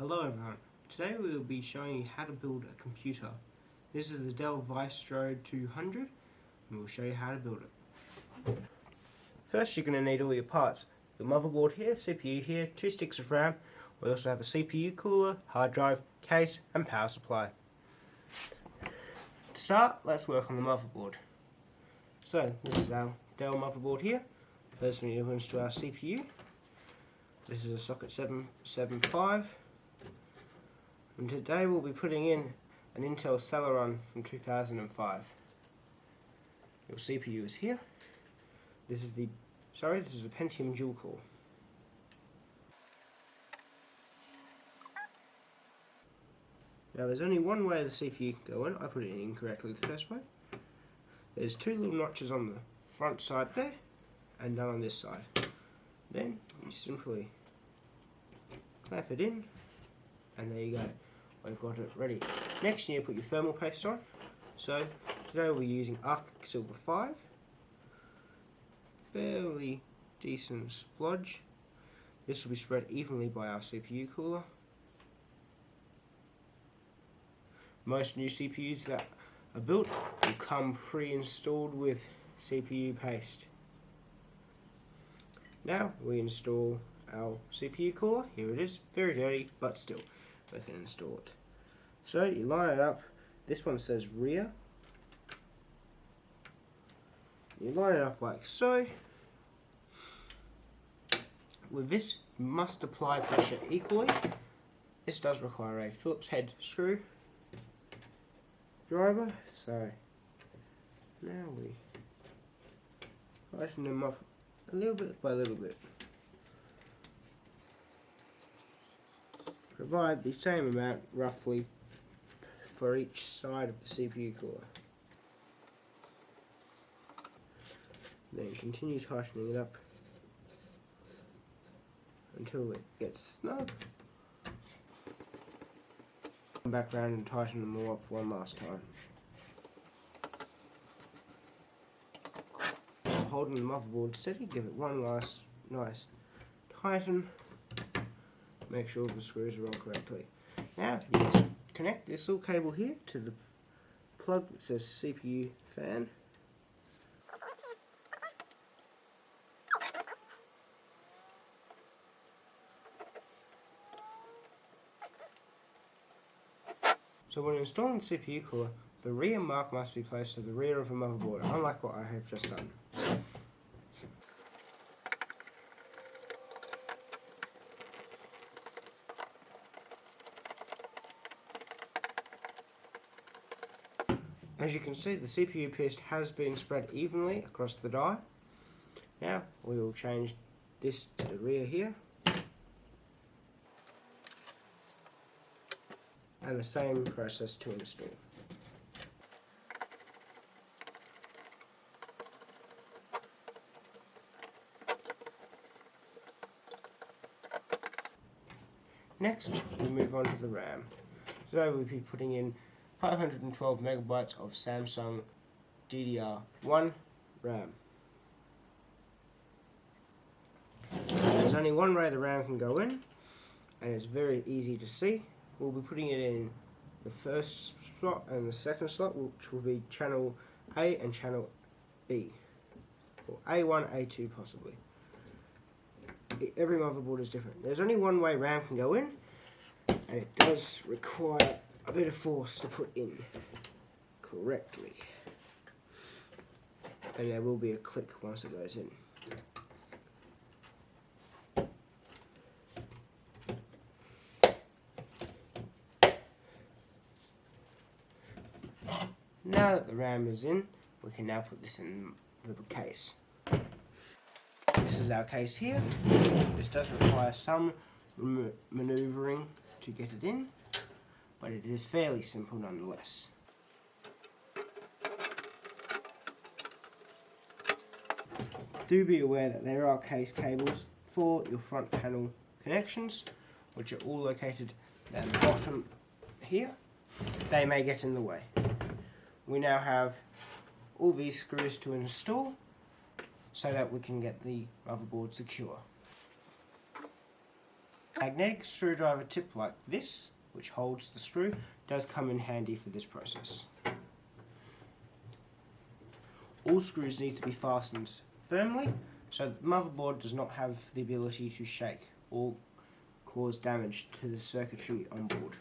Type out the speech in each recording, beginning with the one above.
Hello everyone, today we will be showing you how to build a computer. This is the Dell Vistro 200 and we'll show you how to build it. First you're going to need all your parts. The motherboard here, CPU here, 2 sticks of RAM. We also have a CPU cooler, hard drive, case and power supply. To start, let's work on the motherboard. So this is our Dell motherboard here. First we need to install our CPU. This is a socket 775. And today we'll be putting in an Intel Celeron from 2005. Your CPU is here. This is a Pentium dual core. Now there's only one way the CPU can go in. I put it in incorrectly the first way. There's 2 little notches on the front side there and none on this side. Then you simply clamp it in and there you go. We've got it ready. Next you need to put your thermal paste on. So today we'll be using Arctic Silver 5. Fairly decent splodge. This will be spread evenly by our CPU cooler. Most new CPUs that are built will come pre-installed with CPU paste. Now we install our CPU cooler. Here it is, very dirty, but still we can install it. So you line it up. This one says rear. You line it up like so. With this, you must apply pressure equally. This does require a Phillips head screw driver. So now we tighten them up a little bit by little bit. Provide the same amount roughly for each side of the CPU cooler. Then continue tightening it up until it gets snug. Come back around and tighten them all up one last time. Holding the motherboard steady, give it one last nice tighten. Make sure the screws are on correctly. Now you just connect this little cable here to the plug that says CPU fan. So when installing the CPU cooler, the rear mark must be placed to the rear of the motherboard, unlike what I have just done. As you can see, the CPU paste has been spread evenly across the die. Now we will change this to the rear here. And the same process to install. Next, we move on to the RAM. Today we'll be putting in 512 megabytes of Samsung DDR1 RAM. There's only one way the RAM can go in, and it's very easy to see. We'll be putting it in the first slot and the second slot, which will be channel A and channel B, or A1, A2 possibly. Every motherboard is different. There's only one way RAM can go in, and it does require a bit of force to put in correctly. And there will be a click once it goes in. Now that the RAM is in, we can now put this in the case. This is our case here. This does require some manoeuvring to get it in, but it is fairly simple nonetheless. Do be aware that there are case cables for your front panel connections, which are all located at the bottom here. They may get in the way. We now have all these screws to install so that we can get the motherboard secure. Magnetic screwdriver tip like this, which holds the screw, does come in handy for this process. All screws need to be fastened firmly so that the motherboard does not have the ability to shake or cause damage to the circuitry on board.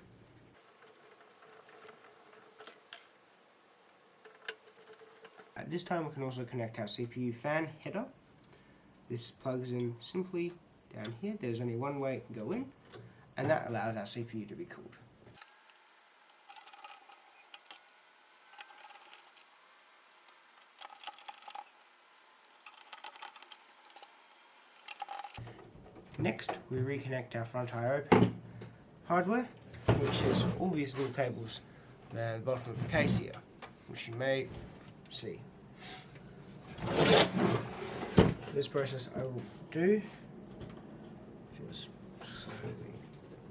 At this time we can also connect our CPU fan header. This plugs in simply down here. There's only one way it can go in, and that allows our CPU to be cooled. Next, we reconnect our front I/O hardware, which is all these little cables at the bottom of the case here, which you may see. This process I will do. Just slowly.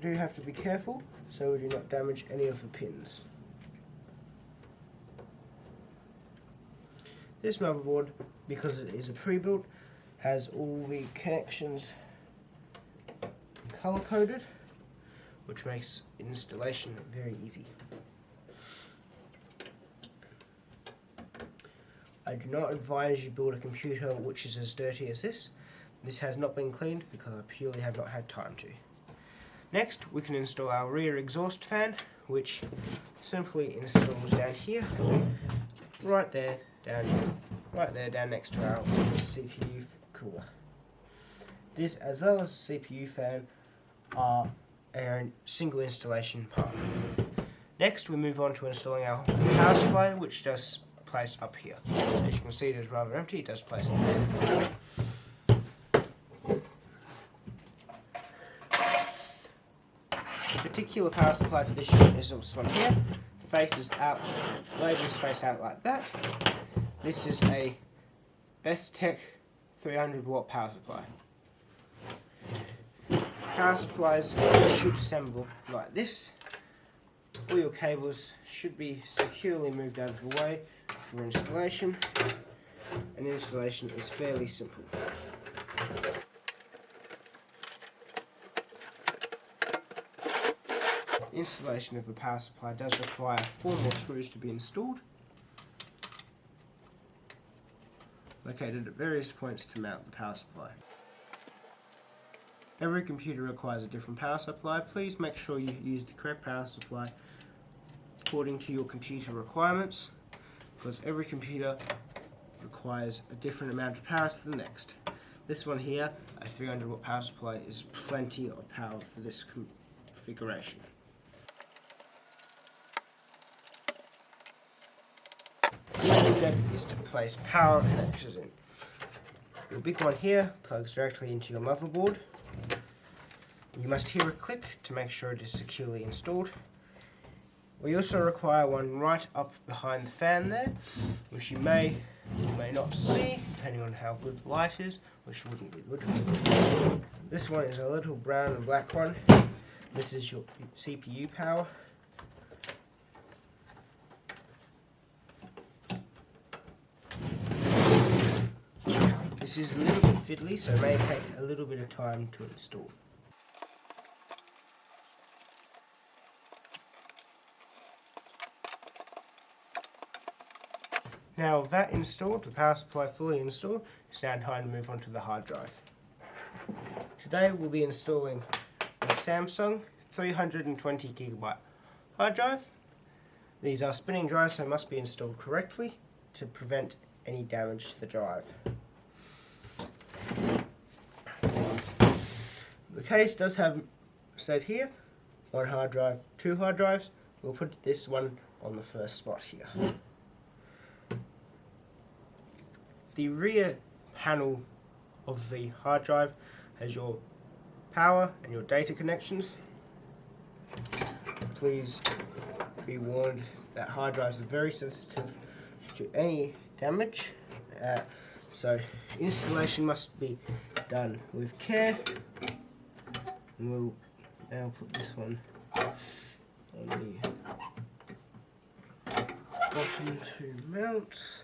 Do have to be careful so we do not damage any of the pins. This motherboard, because it is a pre-built, has all the connections color coded, which makes installation very easy. I do not advise you build a computer which is as dirty as this. This has not been cleaned because I purely have not had time to. Next, we can install our rear exhaust fan, which simply installs down here, right there, down next to our CPU cooler. This, as well as the CPU fan, are a single installation part. Next, we move on to installing our power supply, which does place up here. As you can see, it is rather empty. It does place there. The particular power supply for this unit is this one here. Faces out, labels face out like that. This is a Bestech 300 watt power supply. Power supplies should assemble like this. All your cables should be securely moved out of the way for installation, and installation is fairly simple. Installation of the power supply does require 4 more screws to be installed, located at various points to mount the power supply. Every computer requires a different power supply. Please make sure you use the correct power supply according to your computer requirements, because every computer requires a different amount of power to the next. This one here, a 300 watt power supply, is plenty of power for this configuration. The next step is to place power connectors in. Your big one here plugs directly into your motherboard. You must hear a click to make sure it is securely installed. We also require one right up behind the fan there, which you may or may not see, depending on how good the light is, which wouldn't be good. This one is a little brown and black one. This is your CPU power. This is a little bit fiddly, so it may take a little bit of time to install. Now that installed, the power supply fully installed, it's now time to move on to the hard drive. Today we'll be installing a Samsung 320GB hard drive. These are spinning drives, so must be installed correctly to prevent any damage to the drive. The case does have said here, 1 hard drive, 2 hard drives. We'll put this one on the first spot here. The rear panel of the hard drive has your power and your data connections. Please be warned that hard drives are very sensitive to any damage, so installation must be done with care. And we'll now put this one on the bottom to mount.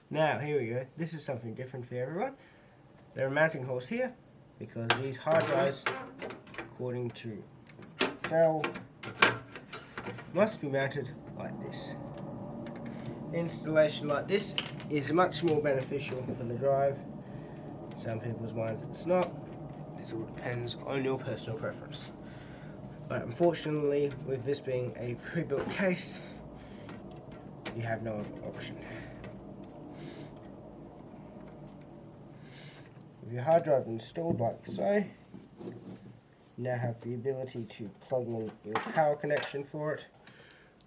Now, here we go. This is something different for everyone. There are mounting holes here because these hard drives, according to Dell, must be mounted like this. Installation like this is much more beneficial for the drive. Some people's minds it's not. This all depends on your personal preference. But unfortunately, with this being a pre-built case, you have no other option. With your hard drive installed like so, you now have the ability to plug in your power connection for it,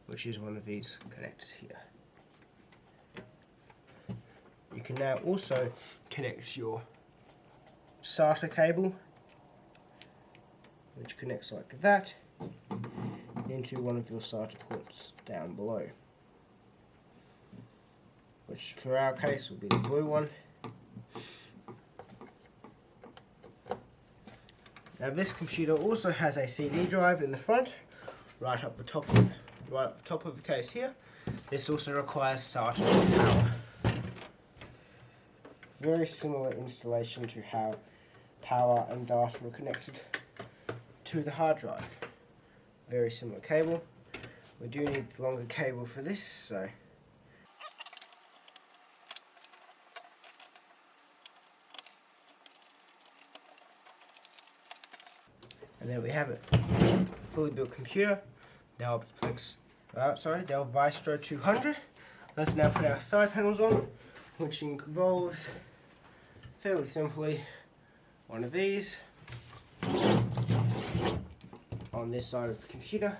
which is one of these connectors here. You can now also connect your SATA cable, which connects like that, into one of your SATA ports down below, which for our case will be the blue one. Now this computer also has a CD drive in the front, right up the top of the case here. This also requires SATA power. Very similar installation to how power and data are connected to the hard drive. Very similar cable. We do need the longer cable for this, so and there we have it. Fully built computer, Dell Vistro 200. Let's now put our side panels on, which involves fairly simply one of these on this side of the computer,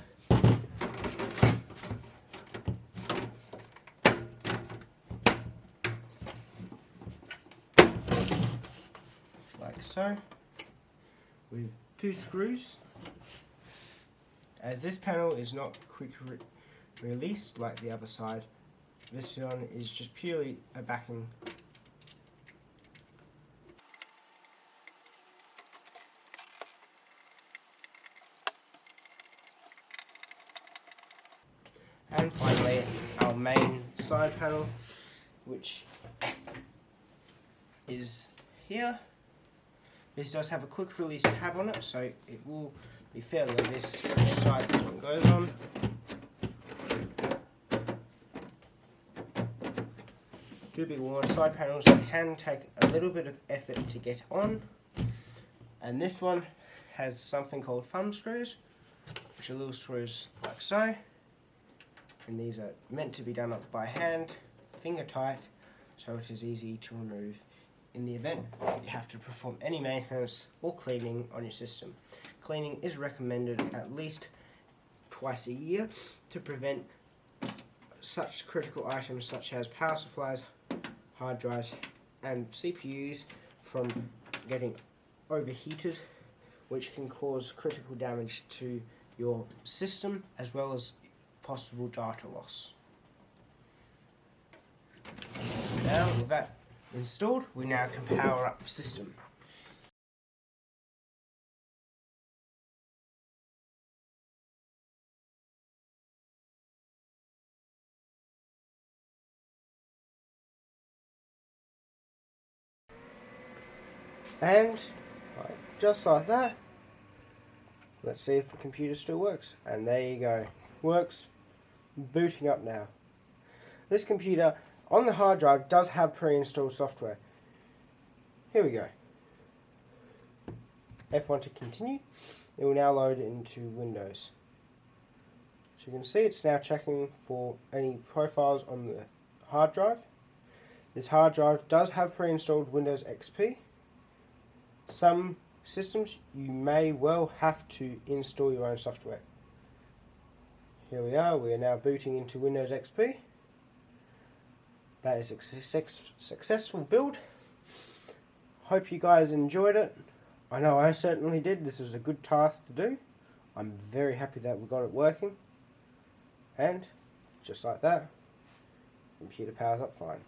like so, with 2 screws. As this panel is not quick release like the other side, this one is just purely a backing. And finally, our main side panel, which is here. This does have a quick release tab on it, so it will be fairly obvious which side this one goes on. Do be warned, side panels can take a little bit of effort to get on. And this one has something called thumb screws, which are little screws like so. And these are meant to be done up by hand, finger tight, so it is easy to remove in the event that you have to perform any maintenance or cleaning on your system. Cleaning is recommended at least twice a year to prevent such critical items such as power supplies, hard drives and CPUs from getting overheated, which can cause critical damage to your system as well as possible data loss. Now with that installed, we now can power up the system. And just like that, let's see if the computer still works. And there you go, works, booting up now. This computer on the hard drive does have pre-installed software. Here we go. F1 to continue. It will now load into Windows. So you can see it's now checking for any profiles on the hard drive. This hard drive does have pre-installed Windows XP. Some systems you may well have to install your own software. Here we are now booting into Windows XP. That is a successful build. Hope you guys enjoyed it. I know I certainly did. This was a good task to do. I'm very happy that we got it working. And just like that, computer powers up fine.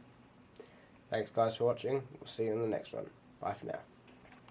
Thanks guys for watching. We'll see you in the next one. Bye for now.